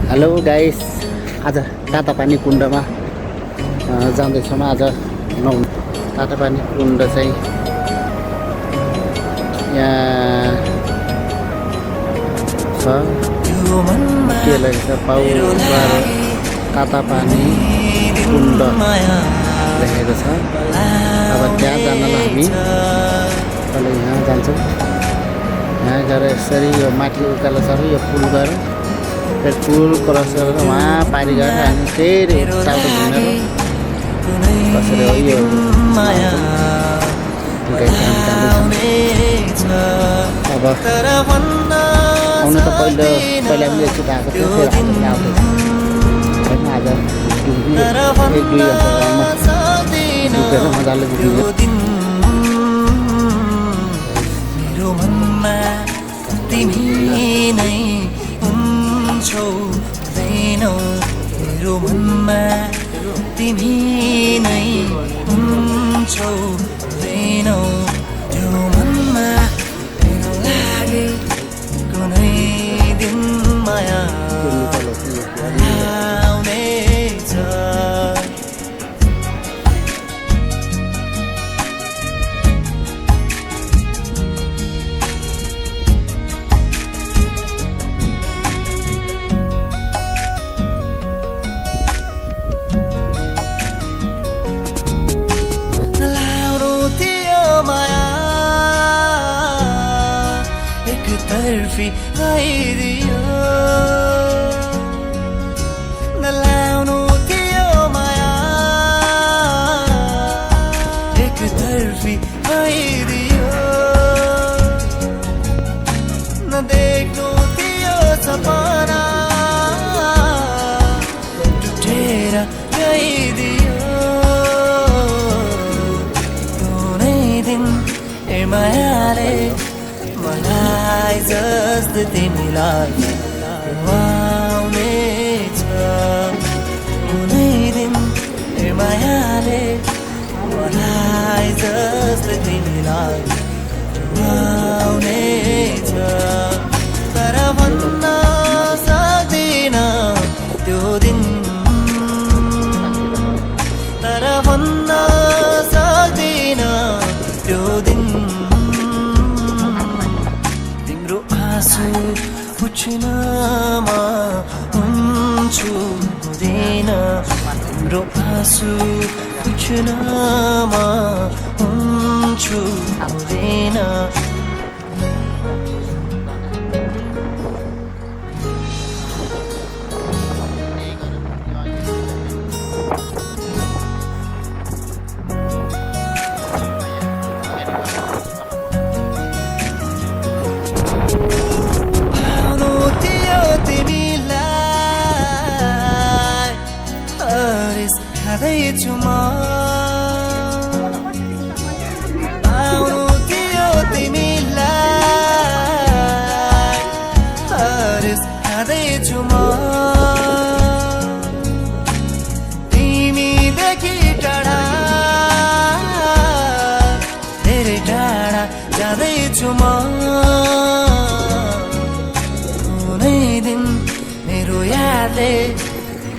Hello guys, आज तातापानी कुण्डमा जाँदैछौँ। आज तातापानी कुण्ड चाहिँ यहाँ छ के रहेछ पाउबार तातापानी कुण्ड लेखेको छ। अब त्यहाँ जानलाई हामी अहिले यहाँ जान्छौँ। यहाँ गएर यसरी यो माथि उकालो छ यो पुल गएर फिर पुल क्रस गरेर वहाँ पारि गएर हामी फेरि टाउको घुमेर कसरी हो यो अब आउनु त पहिला पनि एकचोटि आएको थियो, फेरि आज पनि आउँदैछ होइन। आज एक दुई घन्टामा पुगेर मजाले पुग्यो। मेरो मनमा तिमी नै हुन्छौ दिनौ त्यो मनमा मेरो लागि कुनै दिन माया आउनेछ। तर्फी आइदियो नलाउनु थियो माया एक तर्फी आइदियो नदेख्नु थियो सपना टुटेर गइदियो कुनै दिन ए मायाले मलाई जस्तो तिमीलाई आउनेछ कुनै दिन ए मायाले मलाई जस्तो तिमीलाई आउनेछ। तर भन्न सक्दिन त्यो दिन, तर भन्न सक्दिन त्यो दिन। आँसु पुछ्नमा हुन्छु हुँदैन, तिम्रो आँसु पुछ्नमा हुन्छु हुँदैन। खाँदैछु म आउनु थियो तिमीलाई हरेस खाँदैछु म तिमीदेखि टाढा धेरै टाढा जाँदैछु म कुनै दिन मेरो यादले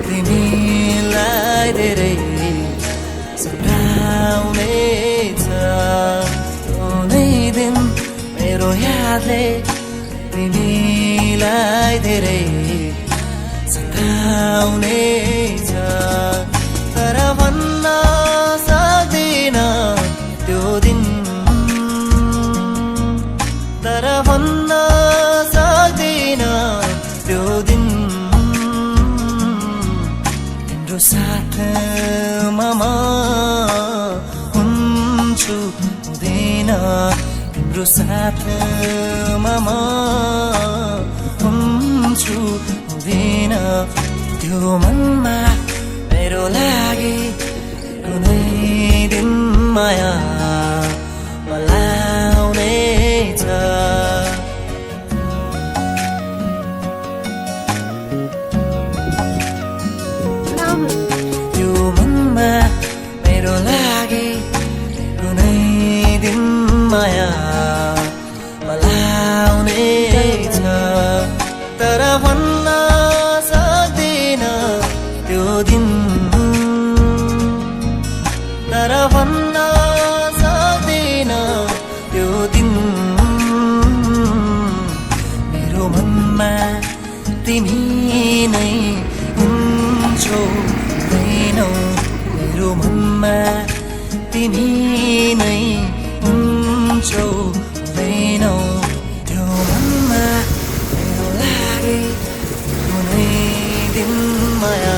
तिमीलाई धेरै सताउनेछ कुनै दिन मेरो यादले तिमीलाई धेरै सताउनेछ। तर भन्न सक्दिन त्यो दिन, तर भन्न सक्दिन त्यो दिन। तिम्रो साथमा म हुन्छु हुँदैन, तिम्रो साथमा म हुन्छु हुँदैन त्यो मनमा मेरो लागि कुनै दिन माया आउनेछ। मेरो लागि कुनै दिन माया मलाई आउनेछ। तर भन्न तिमी नै हुन्छौ हुँदैनौ मेरो मनमा तिमी नै हुन्छौ हुँदैनौ त्यो मनमा मेरो लागि कुनै दिन माया